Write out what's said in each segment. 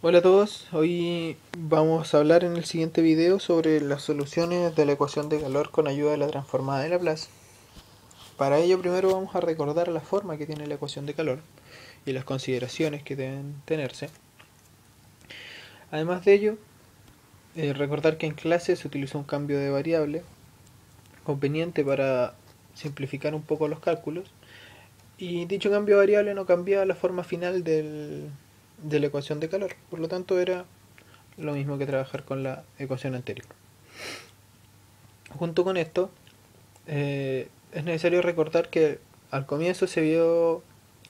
Hola a todos, hoy vamos a hablar en el siguiente video sobre las soluciones de la ecuación de calor con ayuda de la transformada de Laplace. Para ello primero vamos a recordar la forma que tiene la ecuación de calor y las consideraciones que deben tenerse. Además de ello, recordar que en clase se utilizó un cambio de variable conveniente para simplificar un poco los cálculos, y dicho cambio de variable no cambiaba la forma final de la ecuación de calor, por lo tanto era lo mismo que trabajar con la ecuación anterior. Junto con esto, es necesario recordar que al comienzo se vio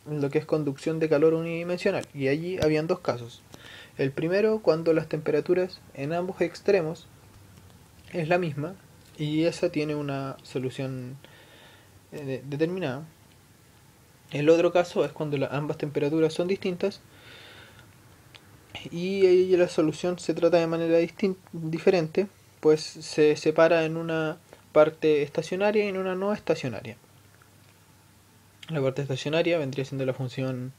lo que es conducción de calor unidimensional, y allí habían dos casos. El primero, cuando las temperaturas en ambos extremos es la misma y esa tiene una solución determinada. El otro caso es cuando ambas temperaturas son distintas y ahí la solución se trata de manera diferente, pues se separa en una parte estacionaria y en una no estacionaria. La parte estacionaria vendría siendo la función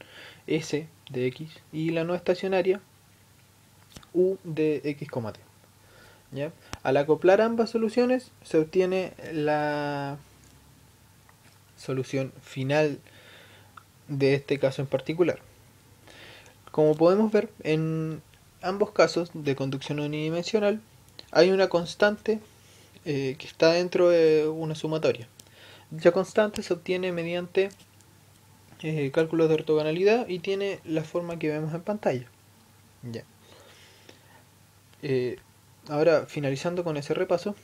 s de x y la no estacionaria u de x, t. ¿Ya? Al acoplar ambas soluciones se obtiene la solución final de este caso en particular. Como podemos ver, en ambos casos de conducción unidimensional hay una constante que está dentro de una sumatoria. Dicha constante se obtiene mediante cálculos de ortogonalidad y tiene la forma que vemos en pantalla. Ya. Eh, Ahora, finalizando con ese repaso,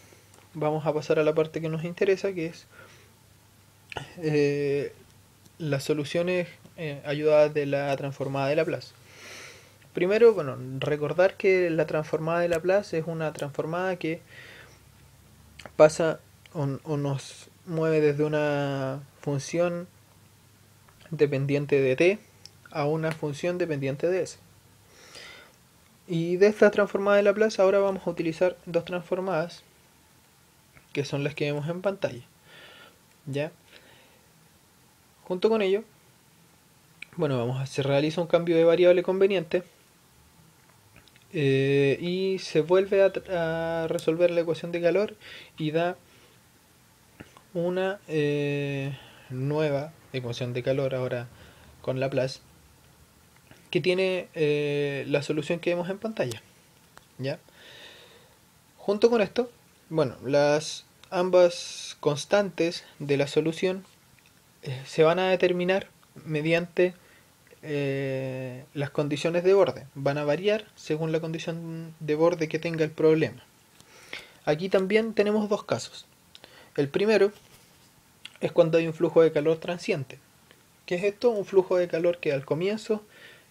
vamos a pasar a la parte que nos interesa, que es eh, las soluciones ayudadas de la transformada de Laplace. Primero, bueno, recordar que la transformada de Laplace es una transformada que pasa o nos mueve desde una función dependiente de t a una función dependiente de s. Y de esta transformada de Laplace ahora vamos a utilizar dos transformadas que son las que vemos en pantalla. ¿Ya? Junto con ello, bueno, se realiza un cambio de variable conveniente y se vuelve a resolver la ecuación de calor y da una nueva ecuación de calor ahora con Laplace que tiene la solución que vemos en pantalla. ¿Ya? Junto con esto, bueno, las ambas constantes de la solución se van a determinar mediante las condiciones de borde. Van a variar según la condición de borde que tenga el problema. Aquí también tenemos dos casos. El primero es cuando hay un flujo de calor transiente. ¿Qué es esto? Un flujo de calor que al comienzo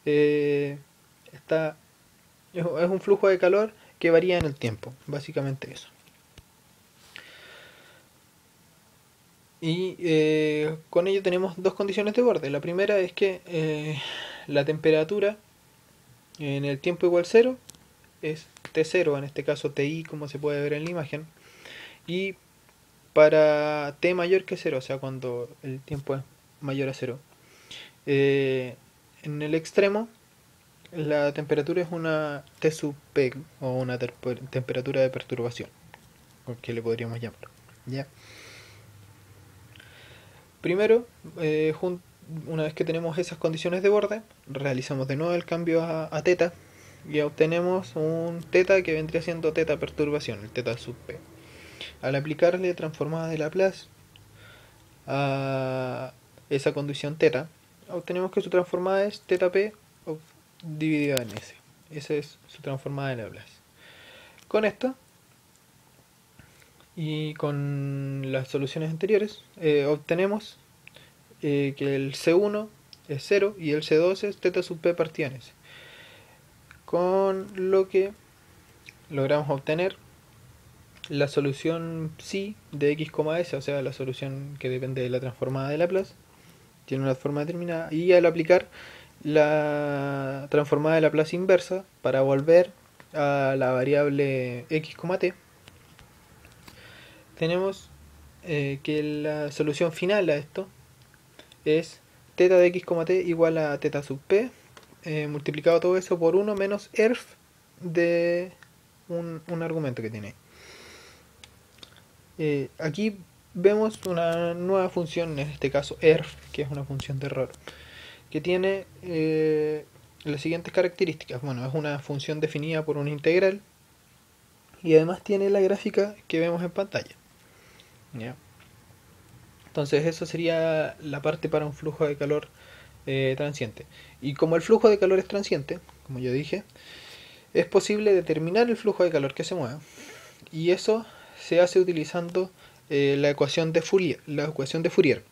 eh, está es un flujo de calor que varía en el tiempo, básicamente eso. Y con ello tenemos dos condiciones de borde. La primera es que la temperatura en el tiempo igual 0 es T0, en este caso TI, como se puede ver en la imagen. Y para T mayor que 0, o sea, cuando el tiempo es mayor a 0, en el extremo la temperatura es una T sub P o una temperatura de perturbación, que le podríamos llamar. ¿Ya? Primero, una vez que tenemos esas condiciones de borde, realizamos de nuevo el cambio a teta y obtenemos un teta que vendría siendo teta perturbación, el teta sub p. Al aplicarle transformada de Laplace a esa condición teta, obtenemos que su transformada es teta p dividida en s. Esa es su transformada de Laplace. Con esto y con las soluciones anteriores obtenemos que el C1 es 0 y el C2 es teta sub p partida en S. Con lo que logramos obtener la solución psi de x, s, o sea, la solución que depende de la transformada de Laplace, tiene una forma determinada, y al aplicar la transformada de Laplace inversa para volver a la variable x, t, tenemos que la solución final a esto es teta de x, t igual a teta sub p multiplicado todo eso por 1 menos erf de un argumento que tiene. Aquí vemos una nueva función, en este caso erf, que es una función de error, que tiene las siguientes características. Bueno, es una función definida por una integral y además tiene la gráfica que vemos en pantalla. ¿Ya? Entonces eso sería la parte para un flujo de calor transiente. Y como el flujo de calor es transiente, como yo dije, es posible determinar el flujo de calor que se mueve. Y eso se hace utilizando la ecuación de Fourier.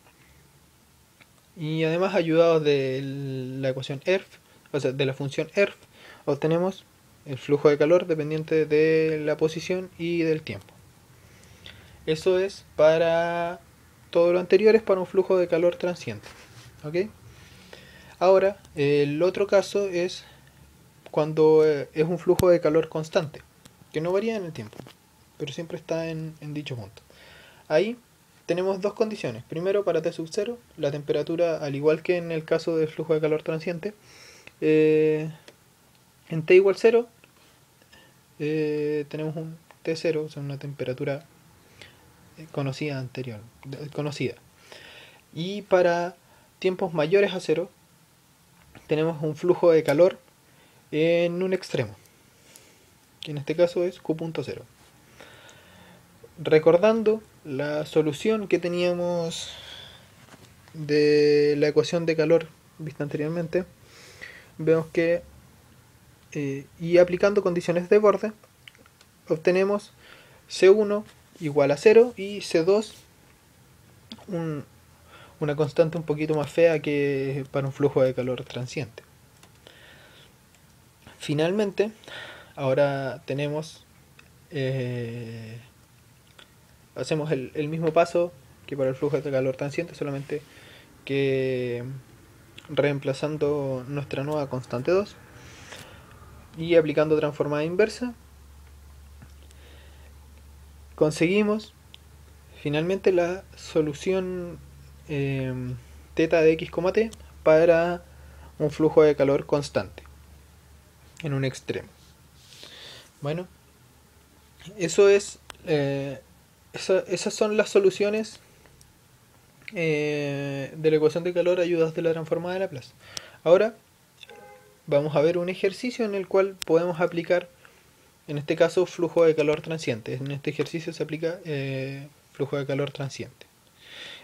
Y además, ayudados de la ecuación ERF, o sea, de la función ERF, obtenemos el flujo de calor dependiente de la posición y del tiempo. Eso es para todo lo anterior, es para un flujo de calor transiente. ¿Ok? Ahora, el otro caso es cuando es un flujo de calor constante, que no varía en el tiempo, pero siempre está en dicho punto. Ahí tenemos dos condiciones. Primero, para T sub 0, la temperatura, al igual que en el caso del flujo de calor transiente, en T igual 0, tenemos un T0, o sea, una temperatura conocida. Y para tiempos mayores a 0, tenemos un flujo de calor en un extremo, que en este caso es Q.0. Recordando la solución que teníamos de la ecuación de calor vista anteriormente, vemos que y aplicando condiciones de borde obtenemos C1 igual a 0 y C2 una constante un poquito más fea que para un flujo de calor transiente. Finalmente, ahora tenemos hacemos el mismo paso que para el flujo de calor transiente, solamente que reemplazando nuestra nueva constante 2 y aplicando transformada inversa, conseguimos finalmente la solución θ de x, t para un flujo de calor constante en un extremo. Bueno, eso es esas son las soluciones de la ecuación de calor ayudadas de la transformada de Laplace. Ahora vamos a ver un ejercicio en el cual podemos aplicar, en este caso, flujo de calor transiente. En este ejercicio se aplica flujo de calor transiente.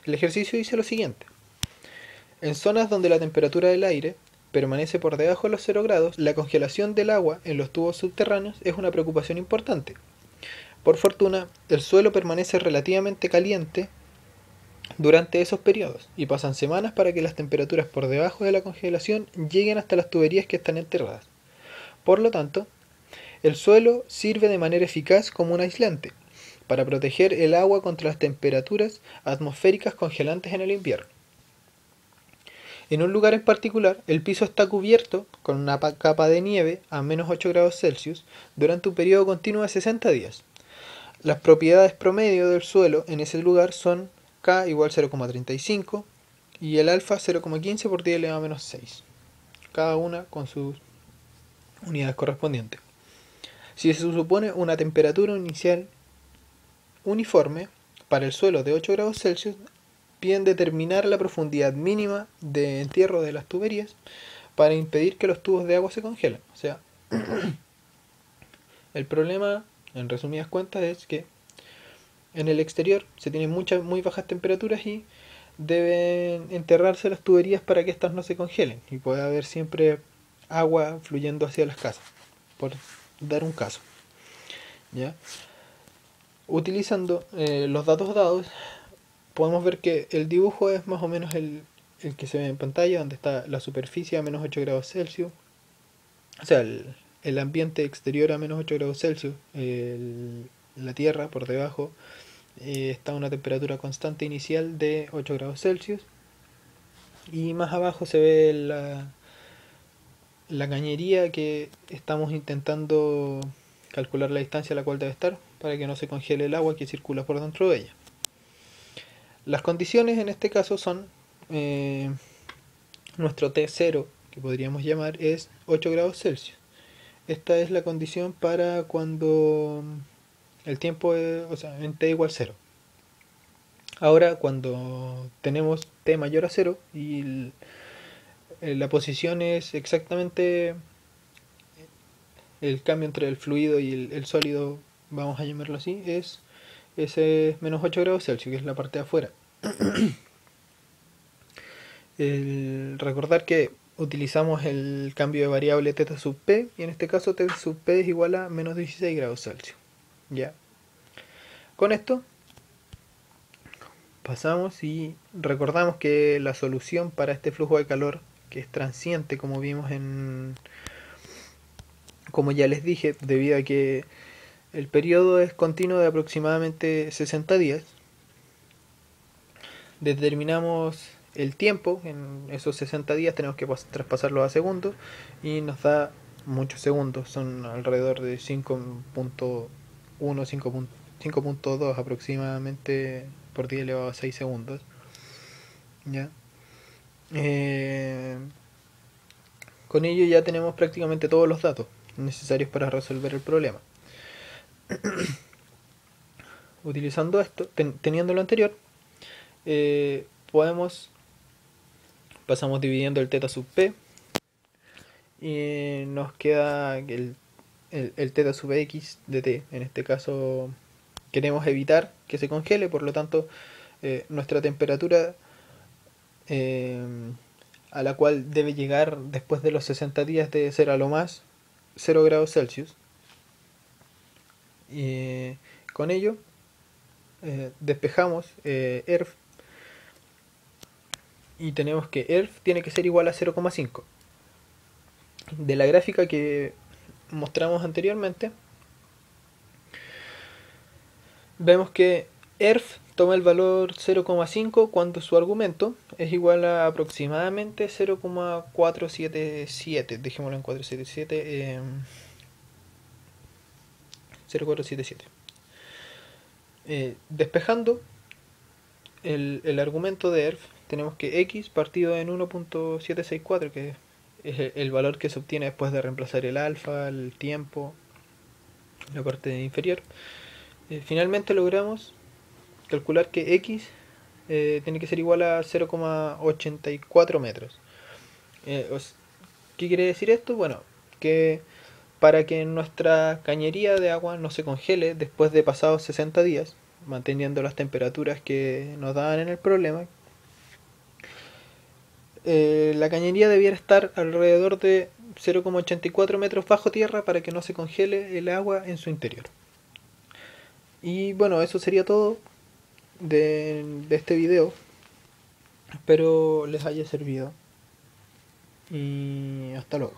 El ejercicio dice lo siguiente: en zonas donde la temperatura del aire permanece por debajo de los 0 grados, la congelación del agua en los tubos subterráneos es una preocupación importante. Por fortuna, el suelo permanece relativamente caliente durante esos periodos y pasan semanas para que las temperaturas por debajo de la congelación lleguen hasta las tuberías que están enterradas. Por lo tanto, el suelo sirve de manera eficaz como un aislante para proteger el agua contra las temperaturas atmosféricas congelantes en el invierno. En un lugar en particular, el piso está cubierto con una capa de nieve a menos 8 grados Celsius durante un periodo continuo de 60 días. Las propiedades promedio del suelo en ese lugar son K igual 0,35 y el alfa 0,15 por 10 elevado a menos 6, cada una con sus unidades correspondientes. Si se supone una temperatura inicial uniforme para el suelo de 8 grados Celsius, piden determinar la profundidad mínima de entierro de las tuberías para impedir que los tubos de agua se congelen. O sea, el problema, en resumidas cuentas, es que en el exterior se tienen muy bajas temperaturas y deben enterrarse las tuberías para que éstas no se congelen y pueda haber siempre agua fluyendo hacia las casas, por dar un caso. ¿Ya? Utilizando los datos dados, podemos ver que el dibujo es más o menos el que se ve en pantalla, donde está la superficie a menos 8 grados Celsius, o sea, el ambiente exterior a menos 8 grados Celsius, la tierra por debajo está a una temperatura constante inicial de 8 grados Celsius, y más abajo se ve la cañería que estamos intentando calcular la distancia a la cual debe estar para que no se congele el agua que circula por dentro de ella. Las condiciones en este caso son nuestro T0 que podríamos llamar, es 8 grados Celsius. Esta es la condición para cuando el tiempo es, o sea, en t igual 0. Ahora, cuando tenemos t mayor a 0 y la posición es exactamente el cambio entre el fluido y el sólido, vamos a llamarlo así, es ese menos 8 grados Celsius, que es la parte de afuera. Recordar que utilizamos el cambio de variable θ sub p, y en este caso θ sub p es igual a menos 16 grados Celsius. Ya. Con esto pasamos y recordamos que la solución para este flujo de calor, que es transiente, como vimos como ya les dije, debido a que el periodo es continuo de aproximadamente 60 días, determinamos el tiempo. En esos 60 días tenemos que traspasarlo a segundos y nos da muchos segundos, son alrededor de 5.1, 5.2 aproximadamente por 10 elevado a 6 segundos. ¿Ya? Con ello ya tenemos prácticamente todos los datos necesarios para resolver el problema. Utilizando esto, teniendo lo anterior, pasamos dividiendo el θ sub p y nos queda el θ sub x de t. En este caso queremos evitar que se congele, por lo tanto nuestra temperatura a la cual debe llegar después de los 60 días debe ser a lo más 0 grados Celsius. Y con ello despejamos ERF, y tenemos que ERF tiene que ser igual a 0,5. De la gráfica que mostramos anteriormente, vemos que ERF toma el valor 0,5 cuando su argumento es igual a aproximadamente 0,477. Dejémoslo en 477. 0,477. Despejando el argumento de ERF, tenemos que x partido en 1.764, que es el valor que se obtiene después de reemplazar el alfa, el tiempo, la parte inferior. Finalmente logramos calcular que x tiene que ser igual a 0,84 metros. ¿Qué quiere decir esto? Bueno, que para que nuestra cañería de agua no se congele después de pasados 60 días, manteniendo las temperaturas que nos daban en el problema, la cañería debiera estar alrededor de 0,84 metros bajo tierra para que no se congele el agua en su interior. Y bueno, eso sería todo de este video. Espero les haya servido y hasta luego.